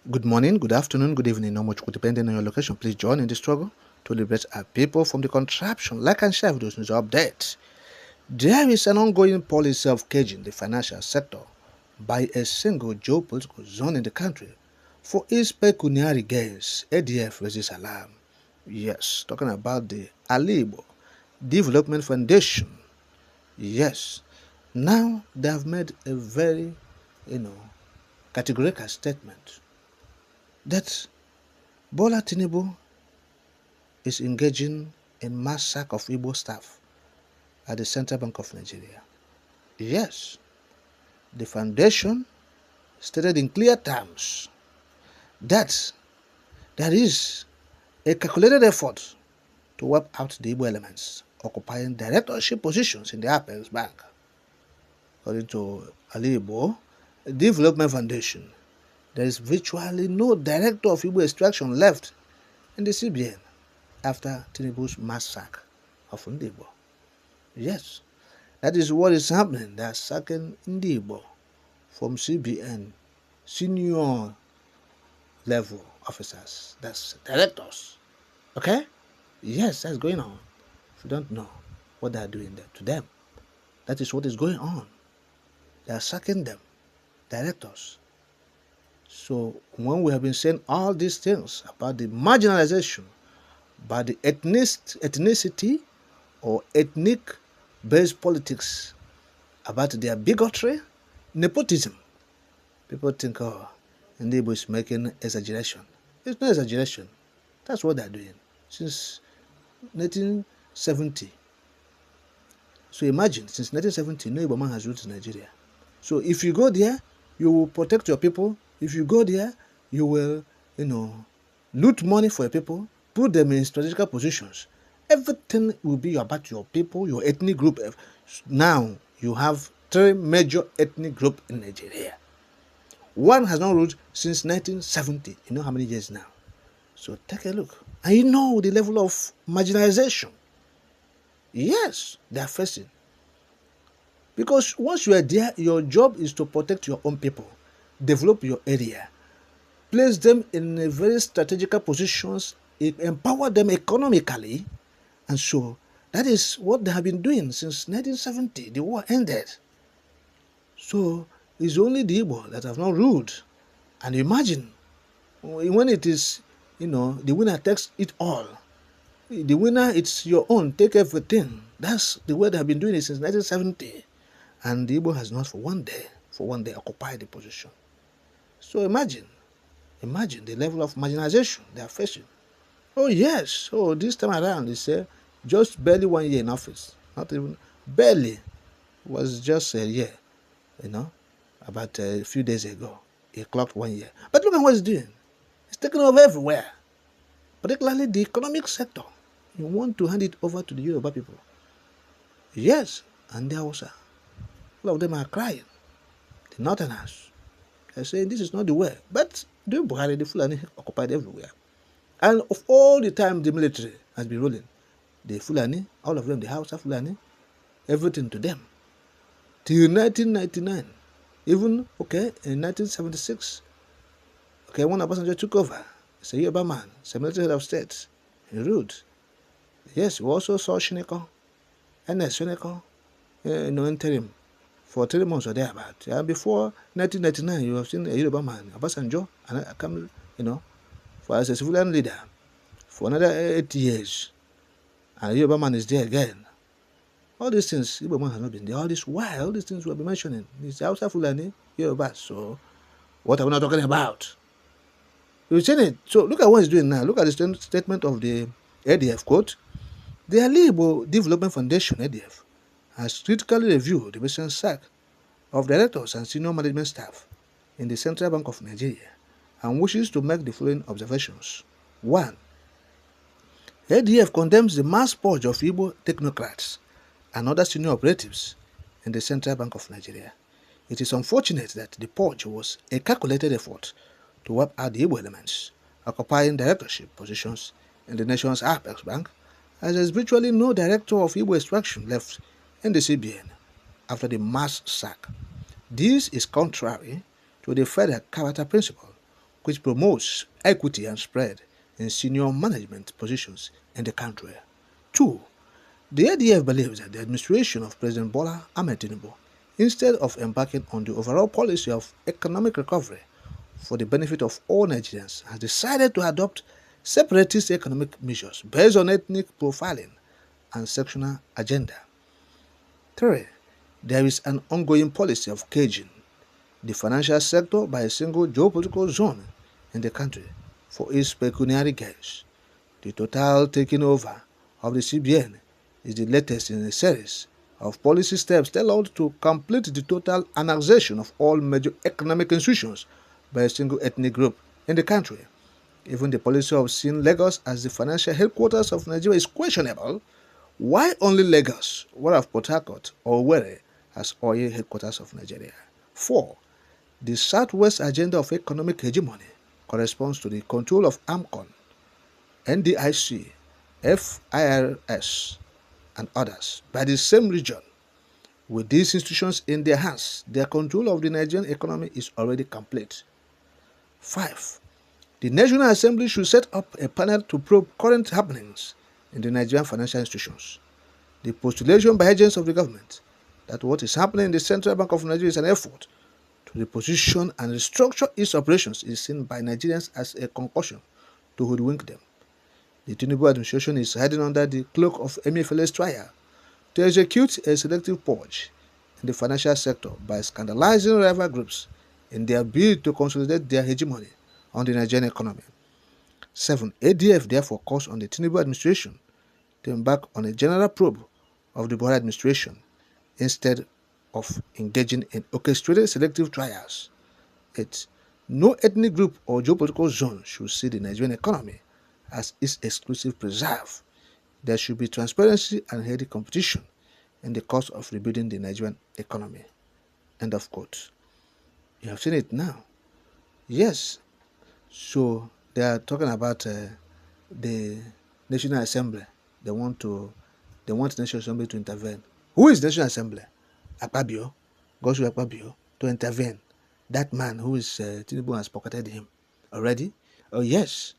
Good morning, good afternoon, good evening, no much depending on your location. Please join in the struggle to liberate our people from the contraption. Like and share videos news updates. There is an ongoing policy of caging the financial sector by a single geopolitical zone in the country for its pecuniary gains. ADF raises alarm. Yes, talking about the Alibo Development Foundation. Yes, now they have made a very, categorical statement that Bola Tinubu is engaging in mass sack of Igbo staff at the Central Bank of Nigeria. Yes, the foundation stated in clear terms that there is a calculated effort to wipe out the Igbo elements occupying directorship positions in the Apex Bank. According to Ali Igbo Development Foundation, there is virtually no director of Igbo extraction left in the CBN after Tinubu's mass sack of Igbo. Yes, that is what is happening. They are sacking Igbo from CBN, senior level officers. That's directors. Okay? Yes, that's going on. If you don't know what they are doing there to them, that is what is going on. They are sacking them, directors. So when we have been saying all these things about the marginalization by the ethnicity or ethnic-based politics, about their bigotry, nepotism, people think, oh, Ndibo is making exaggeration. It's not exaggeration. That's what they're doing since 1970. So imagine, since 1970, no Igbo man has ruled in Nigeria. So if you go there, you will protect your people. If you go there, you will, loot money for your people, put them in strategical positions. Everything will be about your people, your ethnic group. Now you have three major ethnic groups in Nigeria. One has not ruled since 1970. You know how many years now? So take a look. And you know the level of marginalization. Yes, they are facing. Because once you are there, your job is to protect your own people, develop your area, place them in a very strategical positions, empower them economically. And so that is what they have been doing since 1970. The war ended. So it's only the Igbo that have not ruled. And imagine when it is, the winner takes it all. The winner, it's your own, take everything. That's the way they have been doing it since 1970. And the Igbo has not for one day occupied the position. So imagine the level of marginalization they are facing. Oh yes, this time around they say just barely 1 year in office. Not even, barely. It was just a year, about a few days ago. He clocked 1 year. But look at what he's doing. He's taking over everywhere, particularly the economic sector. You want to hand it over to the Yoruba people. Yes, and the Hausa. All of them are crying. The Northerners. They're saying this is not the way. But during Buhari, the Fulani occupied everywhere. And of all the time the military has been ruling, the Fulani, all of them, the Hausa Fulani, everything to them. Till 1999. Even, in 1976, when Obasanjo took over, it's a Yoruba man, it's a military head of state. He ruled. Yes, we also saw Shineko, NS Shineko, interim for 3 months or thereabout. And before 1999, you have seen a Yoruba man, Obasanjo, and I come, for as a civilian leader for another 8 years. And Yoruba man is there again. All these things, Yoruba man has not been there. All these things we'll be mentioning. It's Hausa Fulani, Yoruba. So, what are we not talking about? You've seen it. So, look at what he's doing now. Look at the statement of the ADF, quote, "The Igbo Development Foundation, ADF, has critically reviewed the recent sack of directors and senior management staff in the Central Bank of Nigeria and wishes to make the following observations. 1. ADF condemns the mass purge of Igbo technocrats and other senior operatives in the Central Bank of Nigeria. It is unfortunate that the purge was a calculated effort to wipe out the Igbo elements occupying directorship positions in the nation's Apex Bank, as there is virtually no director of Igbo extraction left in the CBN after the mass sack. This is contrary to the federal character principle, which promotes equity and spread in senior management positions in the country. 2. The ADF believes that the administration of President Bola Ahmed Tinubu, instead of embarking on the overall policy of economic recovery for the benefit of all Nigerians, has decided to adopt separatist economic measures based on ethnic profiling and sectional agenda. 3. There is an ongoing policy of caging the financial sector by a single geopolitical zone in the country for its pecuniary gains. The total taking over of the CBN is the latest in a series of policy steps tailored to complete the total annexation of all major economic institutions by a single ethnic group in the country. Even the policy of seeing Lagos as the financial headquarters of Nigeria is questionable. Why only Lagos, whereas Port Harcourt or Owerri as oil headquarters of Nigeria? 4. The Southwest agenda of economic hegemony corresponds to the control of AMCON, NDIC, FIRS, and others by the same region. With these institutions in their hands, their control of the Nigerian economy is already complete. 5. The National Assembly should set up a panel to probe current happenings in the Nigerian financial institutions. The postulation by agents of the government that what is happening in the Central Bank of Nigeria is an effort to reposition and restructure its operations is seen by Nigerians as a concussion to hoodwink them. The Tinubu administration is hiding under the cloak of Emefiele's trial to execute a selective purge in the financial sector by scandalizing rival groups in their bid to consolidate their hegemony on the Nigerian economy. 7. ADF therefore calls on the Tinubu administration to embark on a general probe of the Buhari administration instead of engaging in orchestrated selective trials. 8. No ethnic group or geopolitical zone should see the Nigerian economy as its exclusive preserve. There should be transparency and healthy competition in the course of rebuilding the Nigerian economy. End of quote. You have seen it now. Yes. So they are talking about the National Assembly. They want the National Assembly to intervene. Who is the National Assembly? Akpabio, Godswill Akpabio, to intervene. That man who is Tinubu has pocketed him already. Oh yes,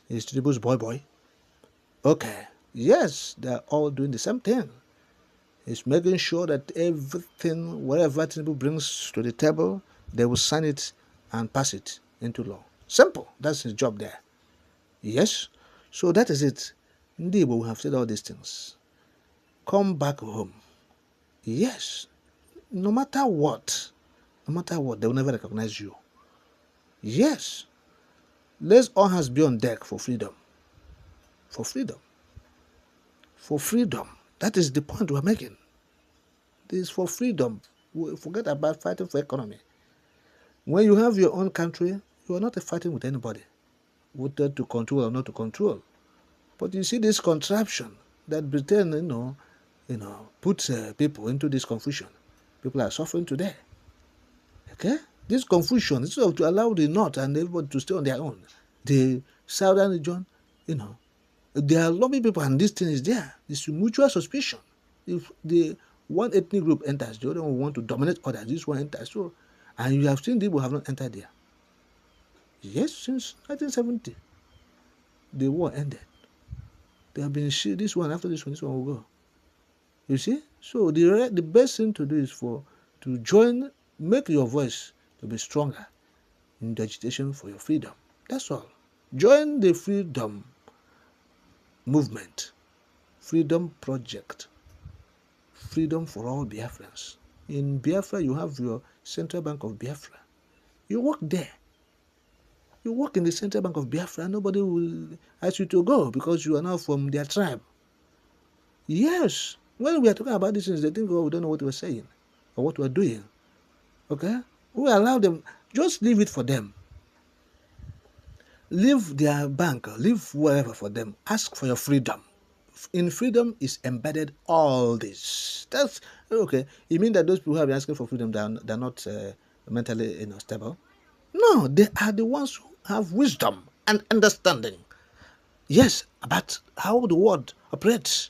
he's Tinubu's boy. Okay, yes, they are all doing the same thing. He's making sure that everything, whatever Tinubu brings to the table, they will sign it and pass it into law. Simple. That's his job there. Yes. So that is it. Indeed, we have said all these things. Come back home. Yes. No matter what, they will never recognize you. Yes. Let's all hands be on deck for freedom. For freedom. For freedom. That is the point we're making. This is for freedom. We forget about fighting for economy. When you have your own country, you are not fighting with anybody, whether to control or not to control. But you see this contraption that Britain, puts people into this confusion. People are suffering today. Okay? This confusion, instead of to allow the North and everybody to stay on their own, the Southern region, they are lobbying people and this thing is there. This mutual suspicion. If the one ethnic group enters, the other one want to dominate others. This one enters. So, and you have seen people have not entered there. Yes, since 1970, the war ended. They have been this one after this one will go. You see? So the best thing to do is to join, make your voice to be stronger in the agitation for your freedom. That's all. Join the freedom movement, freedom project, freedom for all Biafrans. In Biafra, you have your Central Bank of Biafra. You work there. You work in the Central Bank of Biafra, nobody will ask you to go because you are now from their tribe. Yes. When we are talking about these things, they think, we don't know what we're saying or what we're doing. Okay? We allow them, just leave it for them. Leave their bank, leave wherever for them. Ask for your freedom. In freedom is embedded all this. That's okay. You mean that those people who have been asking for freedom, they're not mentally stable? No, they are the ones who have wisdom and understanding. Yes, about how the world operates.